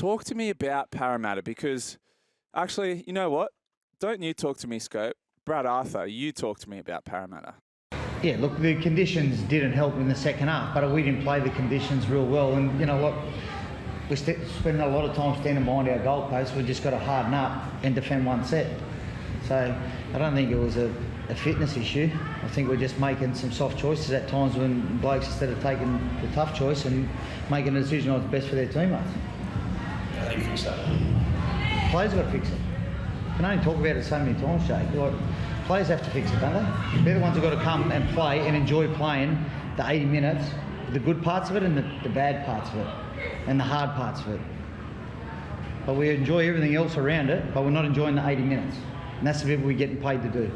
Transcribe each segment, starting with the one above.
talk to me about Parramatta because, actually, you know what? Don't you talk to me, Scope. Brad Arthur, you talk to me about Parramatta. Yeah, look, the conditions didn't help in the second half, but we didn't play the conditions real well. And you know what? We spend a lot of time standing behind our goalposts. We just got to harden up and defend one set. So I don't think it was a fitness issue. I think we're just making some soft choices at times when blokes, instead of taking the tough choice and making a decision on what's best for their teammates. How do you fix that? Players have got to fix it. You can only talk about it so many times, Jake. Like, players have to fix it, don't they? They're the ones who've got to come and play and enjoy playing the 80 minutes, the good parts of it and the bad parts of it, and the hard parts of it. But we enjoy everything else around it, but we're not enjoying the 80 minutes. And that's the bit we're getting paid to do.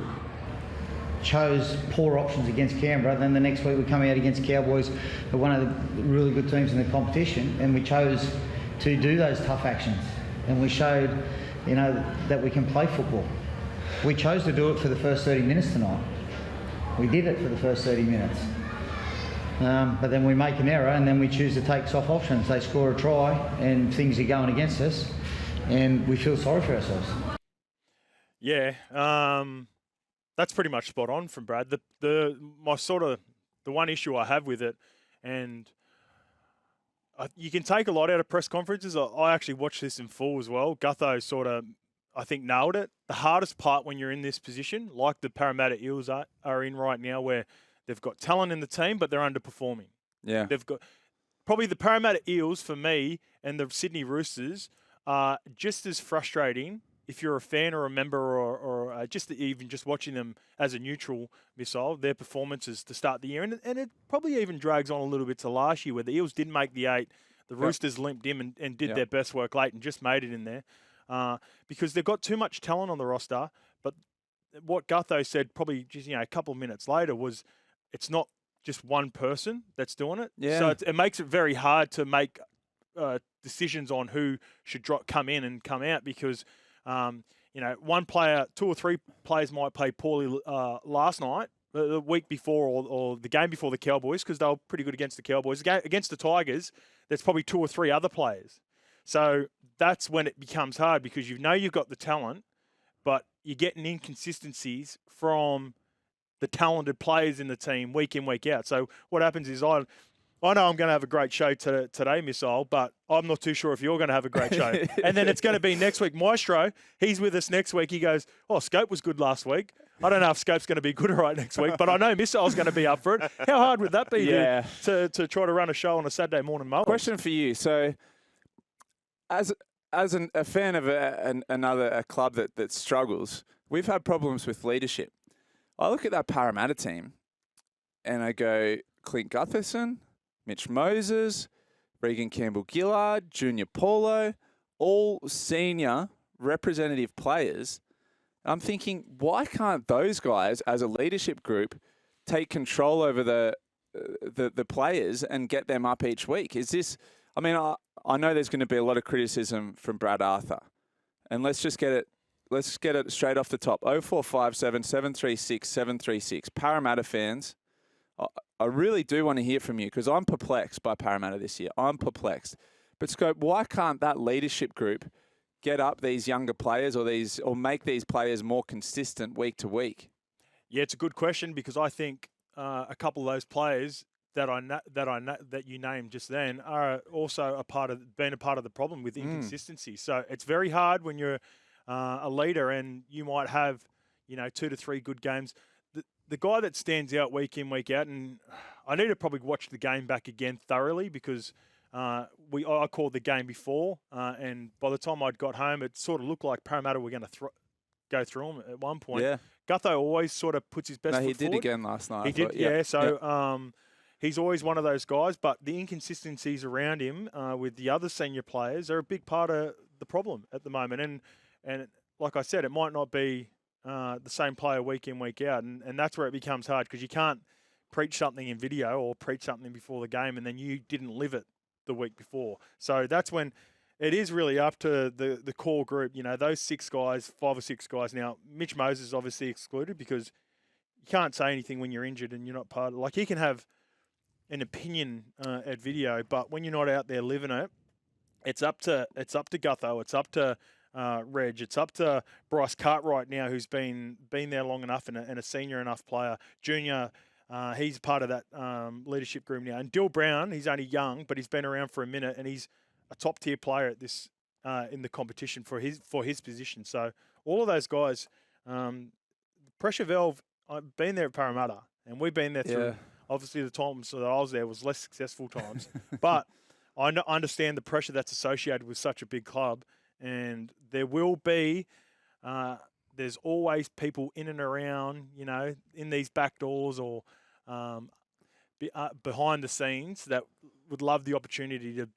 Chose poor options against Canberra, then the next week we come out against Cowboys, who are one of the really good teams in the competition, and we chose to do those tough actions. And we showed, you know, that we can play football. We chose to do it for the first 30 minutes tonight. We did it for the first 30 minutes. But then we make an error and then we choose to take soft options. They score a try and things are going against us and we feel sorry for ourselves. Yeah, that's pretty much spot on from Brad. The one issue I have with it, and you can take a lot out of press conferences. I actually watched this in full as well. Gutho sort of, I think, nailed it. The hardest part when you're in this position, like the Parramatta Eels are in right now, where they've got talent in the team, but they're underperforming. Yeah. They've got probably the Parramatta Eels for me and the Sydney Roosters are just as frustrating if you're a fan or a member or just even just watching them as a neutral missile, their performances to start the year. And it probably even drags on a little bit to last year where the Eels didn't make the 8. The Roosters limped in and did their best work late and just made it in there. Because they've got too much talent on the roster. But what Gutho said probably just a couple of minutes later was it's not just one person that's doing it. Yeah. So it makes it very hard to make decisions on who should come in and come out because – one player, 2 or 3 players might play poorly last night, the week before, or the game before the Cowboys, because they were pretty good against the Cowboys. Against the Tigers, there's probably 2 or 3 other players. So that's when it becomes hard because you've got the talent, but you're getting inconsistencies from the talented players in the team week in, week out. So what happens is I know I'm going to have a great show today, Missile, but I'm not too sure if you're going to have a great show. And then it's going to be next week. Maestro, he's with us next week. He goes, Scope was good last week. I don't know if Scope's going to be good or right next week, but I know Missile's going to be up for it. How hard would that be to try to run a show on a Saturday morning, Mo? Question for you. So as a fan of a club that struggles, we've had problems with leadership. I look at that Parramatta team and I go, Clint Gutherson, Mitch Moses, Regan Campbell-Gillard, Junior Paulo, all senior representative players. I'm thinking, why can't those guys, as a leadership group, take control over the players and get them up each week? Is this? I mean, I know there's going to be a lot of criticism from Brad Arthur, and let's just get it. Let's get it straight off the top. 0457 736 736. Parramatta fans, I really do want to hear from you because I'm perplexed by Parramatta this year. I'm perplexed. But Scope, why can't that leadership group get up these younger players or make these players more consistent week to week? Yeah, it's a good question because I think a couple of those players that you named just then are also been a part of the problem with inconsistency. So it's very hard when you're a leader and you might have 2 to 3 good games. The guy that stands out week in, week out, and I need to probably watch the game back again thoroughly because I called the game before, and by the time I'd got home, it sort of looked like Parramatta were going to go through them at one point. Yeah. Gutho always sort of puts his best foot forward. He did again last night. He did, yeah. So he's always one of those guys, but the inconsistencies around him with the other senior players are a big part of the problem at the moment. And like I said, it might not be the same player week in, week out. And that's where it becomes hard because you can't preach something in video or preach something before the game and then you didn't live it the week before. So that's when it is really up to the core group, those 6 guys, 5 or 6 guys. Now, Mitch Moses is obviously excluded because you can't say anything when you're injured and you're not part of it. Like, he can have an opinion at video, but when you're not out there living it, It's up to Gutho. It's up to Reg. It's up to Bryce Cartwright now, who's been there long enough and a senior enough player. Junior, he's part of that leadership group now. And Dill Brown, he's only young, but he's been around for a minute, and he's a top tier player at this in the competition for his position. So all of those guys, pressure valve. I've been there at Parramatta, and we've been there through. Obviously, the times that I was there was less successful times, but I understand the pressure that's associated with such a big club, and there will be. There's always people in and around, in these back doors or behind the scenes that would love the opportunity to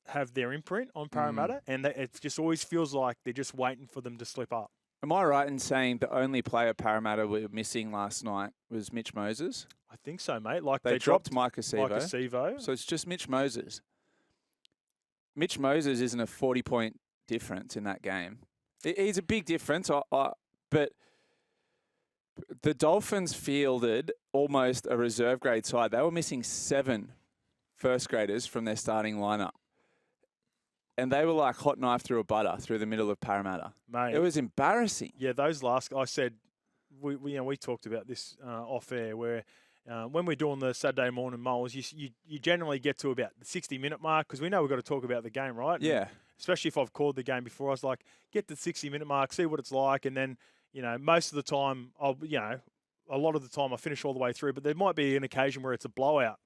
have their imprint on Parramatta, and it just always feels like they're just waiting for them to slip up. Am I right in saying the only player Parramatta were missing last night was Mitch Moses? I think so, mate. Like they dropped Micah Sevo. So it's just Mitch Moses. Mitch Moses isn't a 40-point difference in that game. He's a big difference, but the Dolphins fielded almost a reserve grade side. They were missing 7 first graders from their starting lineup. And they were like hot knife through a butter through the middle of Parramatta. Mate, it was embarrassing. Yeah, those last. I said we talked about this off air where when we're doing the Saturday morning moles, you generally get to about the 60-minute mark because we know we've got to talk about the game, right? Yeah. And especially if I've called the game before, I was like, get to the 60-minute mark, see what it's like, and then most of the time a lot of the time I finish all the way through, but there might be an occasion where it's a blowout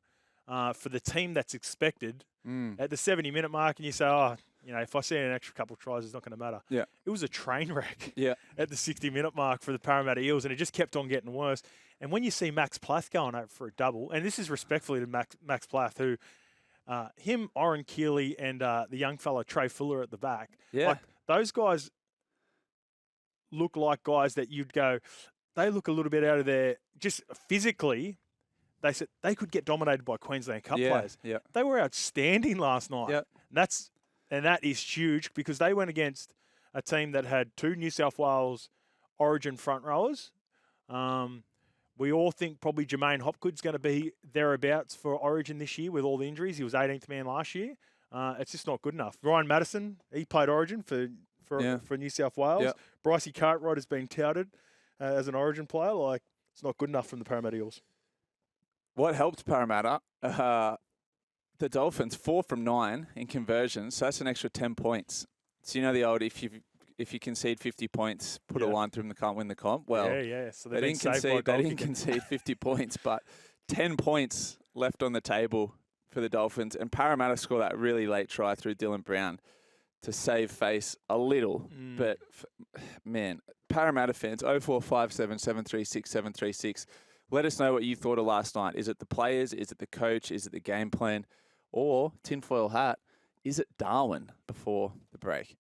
for the team that's expected. At the 70-minute mark, and you say, if I see an extra couple of tries, it's not going to matter. Yeah. It was a train wreck at the 60-minute mark for the Parramatta Eels, and it just kept on getting worse. And when you see Max Plath going over for a double, and this is respectfully to Max Plath, who him, Oren Keeley, and the young fella Trey Fuller at the back, like those guys look like guys that you'd go, they look a little bit out of their, just physically, they said they could get dominated by Queensland Cup players. Yeah. They were outstanding last night. Yep. And that is huge because they went against a team that had 2 New South Wales Origin front rowers. We all think probably Jermaine Hopgood's going to be thereabouts for Origin this year with all the injuries. He was 18th man last year. It's just not good enough. Ryan Madison, he played Origin for New South Wales. Yep. Brycey Cartwright has been touted as an Origin player. Like, it's not good enough from the Parramatta Eels. What helped Parramatta, the Dolphins, 4 from 9 in conversions, so that's an extra 10 points. So the old, if you concede 50 points, put a line through them, they can't win the comp. Well, So they didn't concede 50 points, but 10 points left on the table for the Dolphins, and Parramatta scored that really late try through Dylan Brown to save face a little. But, man, Parramatta fans, 0457 736 736. Let us know what you thought of last night. Is it the players? Is it the coach? Is it the game plan? Or, tinfoil hat, is it Darwin before the break?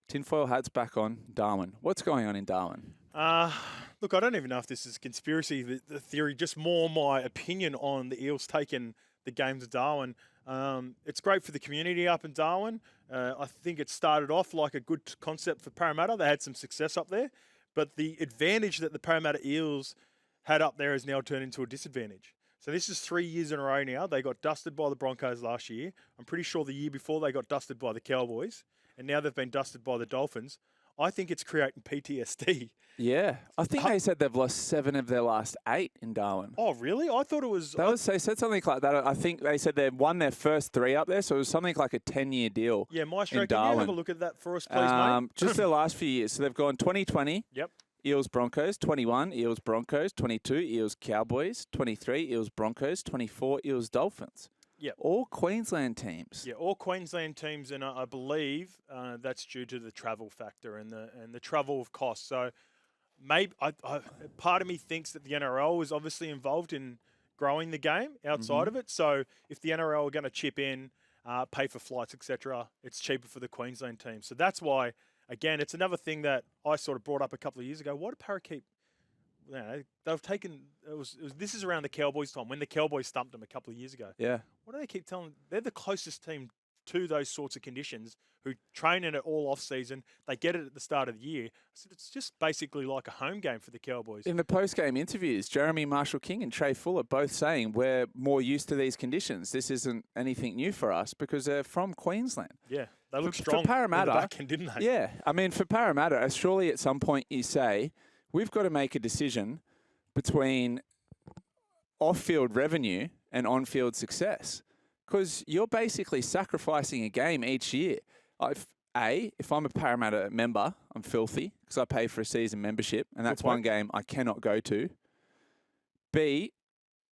Tinfoil hat's back on. Darwin. What's going on in Darwin? Look, I don't even know if this is a conspiracy, the theory, just more my opinion on the Eels taking the game to Darwin. It's great for the community up in Darwin. I think it started off like a good concept for Parramatta. They had some success up there. But the advantage that the Parramatta Eels had up there has now turned into a disadvantage. So this is 3 years in a row now. They got dusted by the Broncos last year. I'm pretty sure the year before they got dusted by the Cowboys. And now they've been dusted by the Dolphins. I think it's creating PTSD. Yeah. I think they said they've lost 7 of their last 8 in Darwin. Oh, really? I thought it was... They said something like that. I think they said they've won their first 3 up there, so it was something like a 10-year deal. Yeah, Maestro, can you have a look at that for us, please, mate? Just their last few years. So they've gone 2020. Yep. Eels Broncos, 21 Eels Broncos, 22 Eels Cowboys, 23 Eels Broncos, 24 Eels Dolphins. Yeah, all Queensland teams. Yeah, all Queensland teams, and I believe that's due to the travel factor and the travel of costs. So maybe part of me thinks that the NRL is obviously involved in growing the game outside of it. So if the NRL are going to chip in, pay for flights, etc., it's cheaper for the Queensland team. So that's why. Again, it's another thing that I sort of brought up a couple of years ago. Why do Parra keep? They've taken. This is around the Cowboys time when the Cowboys stumped them a couple of years ago. Yeah. What do they keep telling? They're the closest team to those sorts of conditions, who train in it all off season. They get it at the start of the year. So it's just basically like a home game for the Cowboys. In the post-game interviews, Jeremy Marshall-King and Trey Fuller both saying we're more used to these conditions. This isn't anything new for us because they're from Queensland. Yeah, they look For strong. Parramatta, in the back end, didn't they? Yeah, I mean, for Parramatta, surely at some point you say, we've got to make a decision between off-field revenue and on-field success, because you're basically sacrificing a game each year. If I'm a Parramatta member, I'm filthy because I pay for a season membership, and that's one game I cannot go to. B,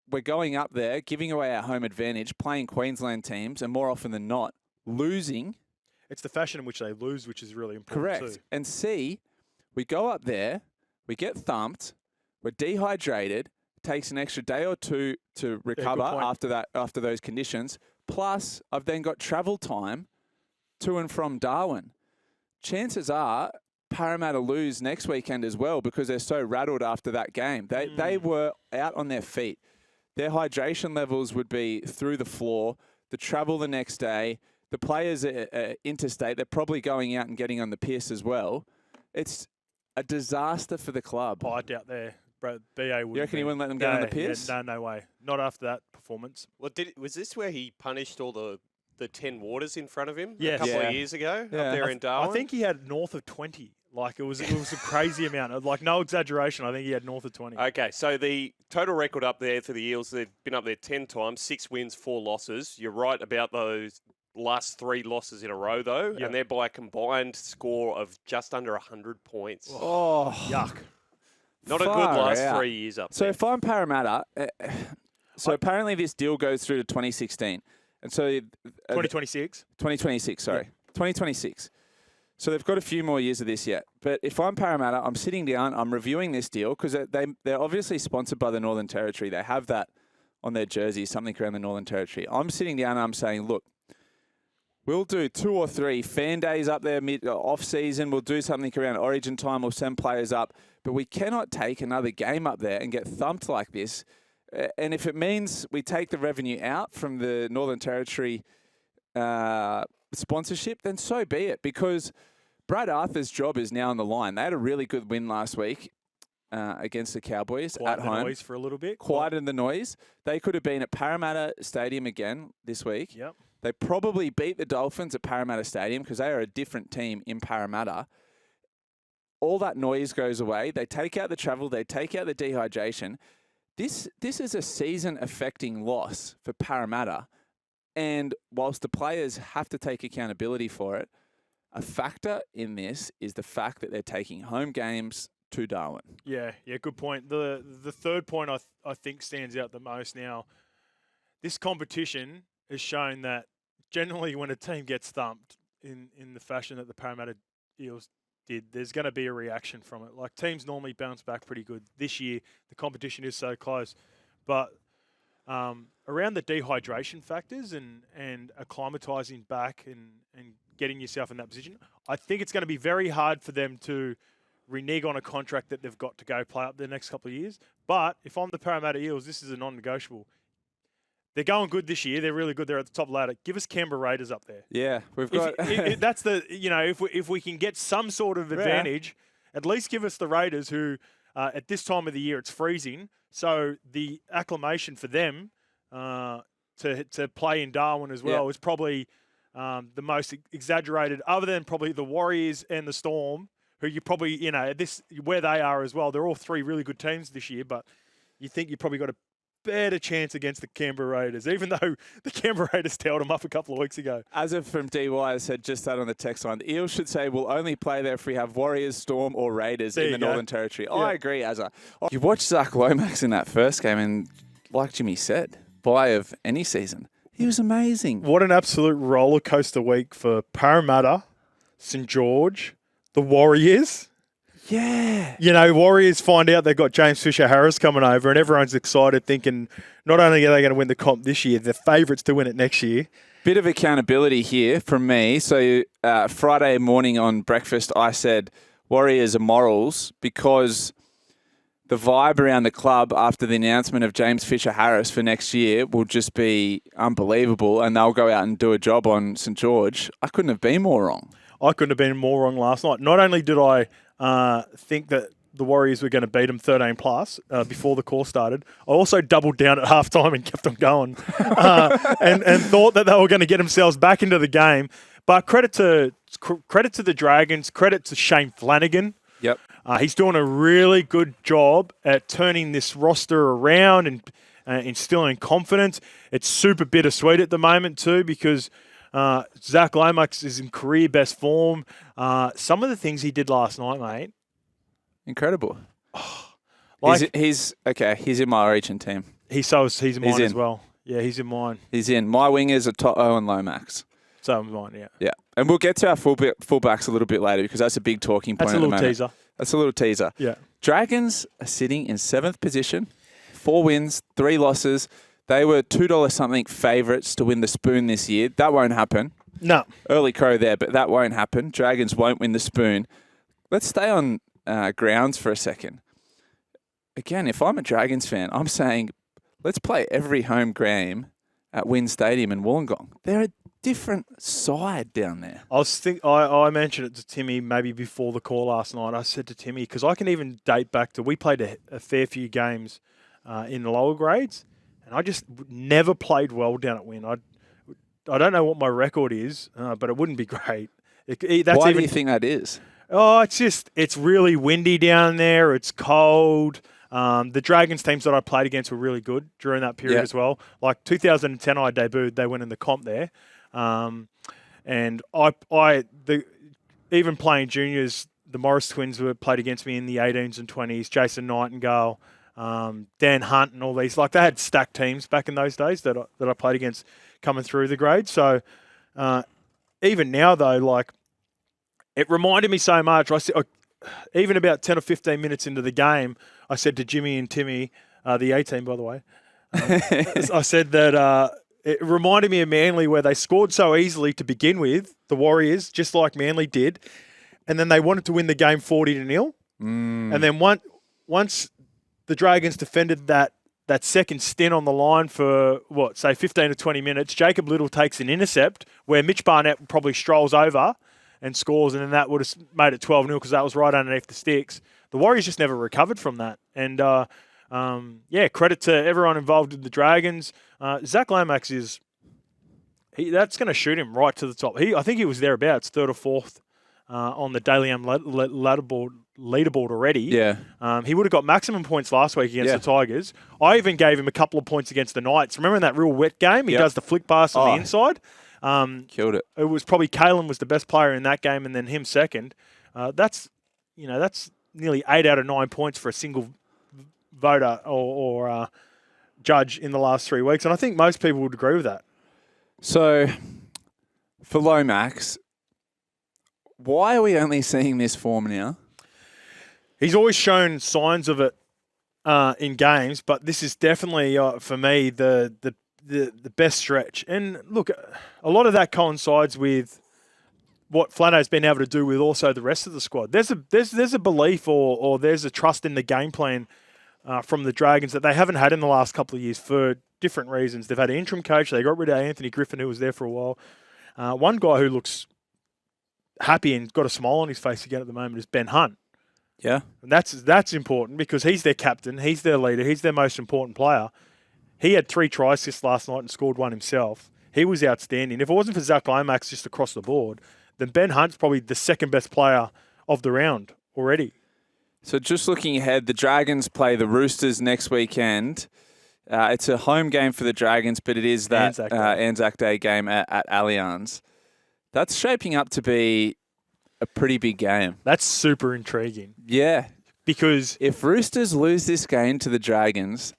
we're going up there, giving away our home advantage, playing Queensland teams, and more often than not, losing. It's the fashion in which they lose, which is really important. Correct. Too. And C, we go up there, we get thumped, we're dehydrated, takes an extra day or two to recover after those conditions. Plus, I've then got travel time to and from Darwin. Chances are Parramatta lose next weekend as well because they're so rattled after that game. They were out on their feet. Their hydration levels would be through the floor. The travel the next day. The players are interstate. They're probably going out and getting on the piss as well. It's a disaster for the club. I doubt there. Bro, BA would. You reckon he wouldn't let them get on the piss? Yeah, no way. Not after that performance. Well, was this where he punished all the 10 waters in front of him Yes. a couple of years ago up there in Darwin? I think he had north of 20. Like, it was a crazy amount. Like, no exaggeration. I think he had north of 20. Okay, so the total record up there for the Eels, they've been up there 10 times, 6 wins, 4 losses. You're right about those last 3 losses in a row, though, and they're by a combined score of just under 100 points. Oh, yuck. Not a good last 3 years up So there. if I'm Parramatta, apparently this deal goes through to 2016. And so 2026? 2026, sorry. Yeah. 2026. So they've got a few more years of this yet. But if I'm Parramatta, I'm sitting down, I'm reviewing this deal because they're obviously sponsored by the Northern Territory. They have that on their jersey, something around the Northern Territory. I'm sitting down and I'm saying, look, we'll do 2 or 3 fan days up there off-season. We'll do something around Origin time. We'll send players up. But we cannot take another game up there and get thumped like this. And if it means we take the revenue out from the Northern Territory sponsorship, then so be it. Because Brad Arthur's job is now on the line. They had a really good win last week against the Cowboys at home. Quieted the noise for a little bit. Quieted the noise. They could have been at Parramatta Stadium again this week. Yep. They probably beat the Dolphins at Parramatta Stadium because they are a different team in Parramatta. All that noise goes away. They take out the travel. They take out the dehydration. This is a season-affecting loss for Parramatta. And whilst the players have to take accountability for it, a factor in this is the fact that they're taking home games to Darwin. Yeah, good point. The third point I think stands out the most now. This competition has shown that generally when a team gets thumped in the fashion that the Parramatta Eels did, there's going to be a reaction from it. Like, teams normally bounce back pretty good. This year, the competition is so close. But around the dehydration factors and acclimatising back and getting yourself in that position, I think it's going to be very hard for them to renege on a contract that they've got to go play up the next couple of years. But if I'm the Parramatta Eels, this is a non-negotiable. They're going good this year. They're really good. They're at the top ladder. Give us Canberra Raiders up there. Yeah, we've got. That's the if we can get some sort of advantage, at least give us the Raiders, who at this time of the year it's freezing. So the acclimation for them to play in Darwin as well is probably the most exaggerated, other than probably the Warriors and the Storm, who you probably where they are as well. They're all 3 really good teams this year, but you think you probably got a better chance against the Canberra Raiders, even though the Canberra Raiders tailed them up a couple of weeks ago. As if from DY said just that on the text line, the Eels should say we'll only play there if we have Warriors, Storm or Raiders in the Northern Territory. Yeah. I agree, Azza. You watched Zach Lomax in that first game and, like Jimmy said, buy of any season. He was amazing. What an absolute roller coaster week for Parramatta, St. George, the Warriors. Yeah. Warriors find out they've got James Fisher-Harris coming over and everyone's excited, thinking not only are they going to win the comp this year, they're favourites to win it next year. Bit of accountability here from me. So Friday morning on breakfast, I said Warriors are morals because the vibe around the club after the announcement of James Fisher-Harris for next year will just be unbelievable, and they'll go out and do a job on St George. I couldn't have been more wrong. I couldn't have been more wrong last night. Not only did I think that the Warriors were going to beat them 13 plus before the call started, I also doubled down at halftime and kept on going and thought that they were going to get themselves back into the game. But credit to the Dragons, credit to Shane Flanagan. Yep. He's doing a really good job at turning this roster around and instilling confidence. It's super bittersweet at the moment too because Zach Lomax is in career best form. Some of the things he did last night, mate. Incredible. Like, he's in my Origin team. He's in mine as well. Yeah, he's in mine. He's in. My wingers are Toto and Lomax. So am mine, yeah. Yeah. And we'll get to our fullbacks a little bit later because that's a big talking point. That's a little teaser. That's a little teaser. Yeah. Dragons are sitting in 7th position, 4 wins, 3 losses. They were $2 something favourites to win the Spoon this year. That won't happen. No. Early crow there, but that won't happen. Dragons won't win the Spoon. Let's stay on grounds for a second. Again, if I'm a Dragons fan, I'm saying let's play every home game at Wynn Stadium in Wollongong. They're a different side down there. I mentioned it to Timmy maybe before the call last night. I said to Timmy, because I can even date back to, we played a fair few games in the lower grades, and I just never played well down at Wynn. I don't know what my record is, but it wouldn't be great. Why do you think that is? Oh, it's really windy down there. It's cold. The Dragons teams that I played against were really good during that period as well. Like 2010, I debuted. They went in the comp there, and even playing juniors, the Morris twins were played against me in the 18s and 20s. Jason Nightingale, Dan Hunt, and all these. Like they had stacked teams back in those days that I played against coming through the grade. So even now though, like. It reminded me so much. Even about 10 or 15 minutes into the game, I said to Jimmy and Timmy, the A-team, by the way, I said that it reminded me of Manly where they scored so easily to begin with, the Warriors, just like Manly did, and then they wanted to win the game 40-0. And then once the Dragons defended that second stint on the line for, 15 to 20 minutes, Jacob Little takes an intercept where Mitch Barnett probably strolls over and scores, and then that would have made it 12-0 because that was right underneath the sticks. The Warriors just never recovered from that. And, credit to everyone involved in the Dragons. Zach Lomax that's going to shoot him right to the top. I think he was thereabouts, 3rd or 4th on the Daily M leaderboard already. Yeah. He would have got maximum points last week against the Tigers. I even gave him a couple of points against the Knights. Remember in that real wet game? He does the flick pass on the inside. Killed it. It was probably Kalen was the best player in that game, and then him second. That's nearly 8 out of 9 points for a single voter or judge in the last 3 weeks, and I think most people would agree with that. So, for Lomax, why are we only seeing this form now? He's always shown signs of it in games, but this is definitely for me the best stretch. And look, a lot of that coincides with what Flano's been able to do with also the rest of the squad. There's a belief or there's a trust in the game plan from the Dragons that they haven't had in the last couple of years for different reasons. They've had an interim coach. They got rid of Anthony Griffin, who was there for a while. One guy who looks happy and got a smile on his face again at the moment is Ben Hunt. Yeah. And that's important because he's their captain. He's their leader. He's their most important player. He had 3 try assists last night and scored 1 himself. He was outstanding. If it wasn't for Zach Lomax just across the board, then Ben Hunt's probably the second best player of the round already. So just looking ahead, the Dragons play the Roosters next weekend. It's a home game for the Dragons, but it is that Anzac Day game at Allianz. That's shaping up to be a pretty big game. That's super intriguing. Yeah. Because if Roosters lose this game to the Dragons,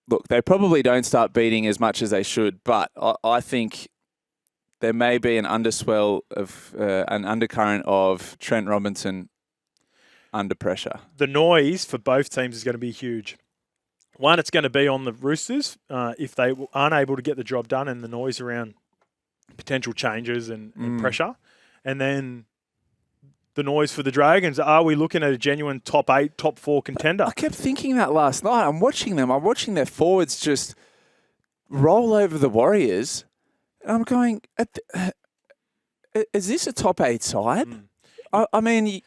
look, they probably don't start beating as much as they should, but I think there may be an underswell of an undercurrent of Trent Robinson under pressure. The noise for both teams is going to be huge. One, it's going to be on the Roosters if they aren't able to get the job done, and the noise around potential changes and pressure. And then the noise for the Dragons? Are we looking at a genuine top 8, top 4 contender? I kept thinking that last night. I'm watching them. I'm watching their forwards just roll over the Warriors. And I'm going, is this a top 8 side? I mean,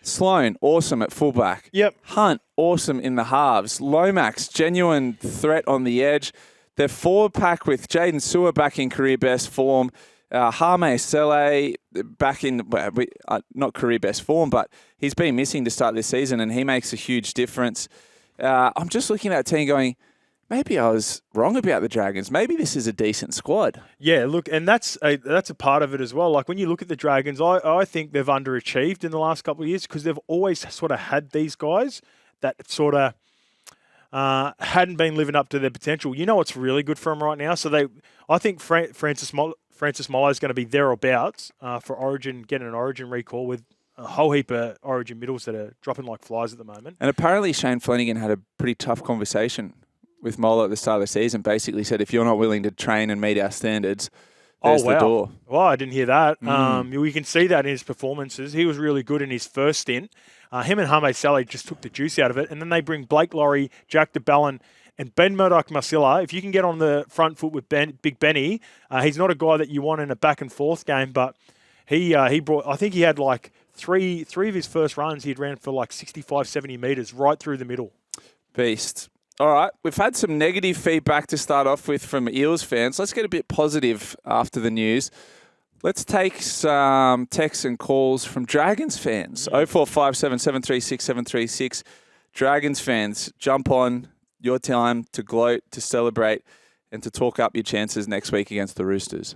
Sloan, awesome at fullback. Yep. Hunt, awesome in the halves. Lomax, genuine threat on the edge. Their forward pack with Jaden Sewer back in career best form. Hame Sele back in, not career best form, but he's been missing to start this season, and he makes a huge difference. I'm just looking at that team going, maybe I was wrong about the Dragons. Maybe this is a decent squad. Yeah, look, and that's a part of it as well. Like when you look at the Dragons, I think they've underachieved in the last couple of years because they've always sort of had these guys that sort of hadn't been living up to their potential. You know what's really good for them right now? So I think Francis Molo is going to be thereabouts for Origin, getting an Origin recall with a whole heap of Origin middles that are dropping like flies at the moment. And apparently Shane Flanagan had a pretty tough conversation with Molo at the start of the season. Basically said, if you're not willing to train and meet our standards, there's the door. Well, I didn't hear that. We can see that in his performances. He was really good in his first stint. Him and Hame Sally just took the juice out of it. And then they bring Blake Laurie, Jack DeBellin, and Ben Murdoch-Masila. If you can get on the front foot with Big Benny, he's not a guy that you want in a back and forth game, but he brought, I think he had like three of his first runs, he'd ran for like 65, 70 metres right through the middle. Beast. All right, we've had some negative feedback to start off with from Eels fans. Let's get a bit positive after the news. Let's take some texts and calls from Dragons fans. 0457 736 736. Dragons fans, jump on. Your time to gloat, to celebrate, and to talk up your chances next week against the Roosters.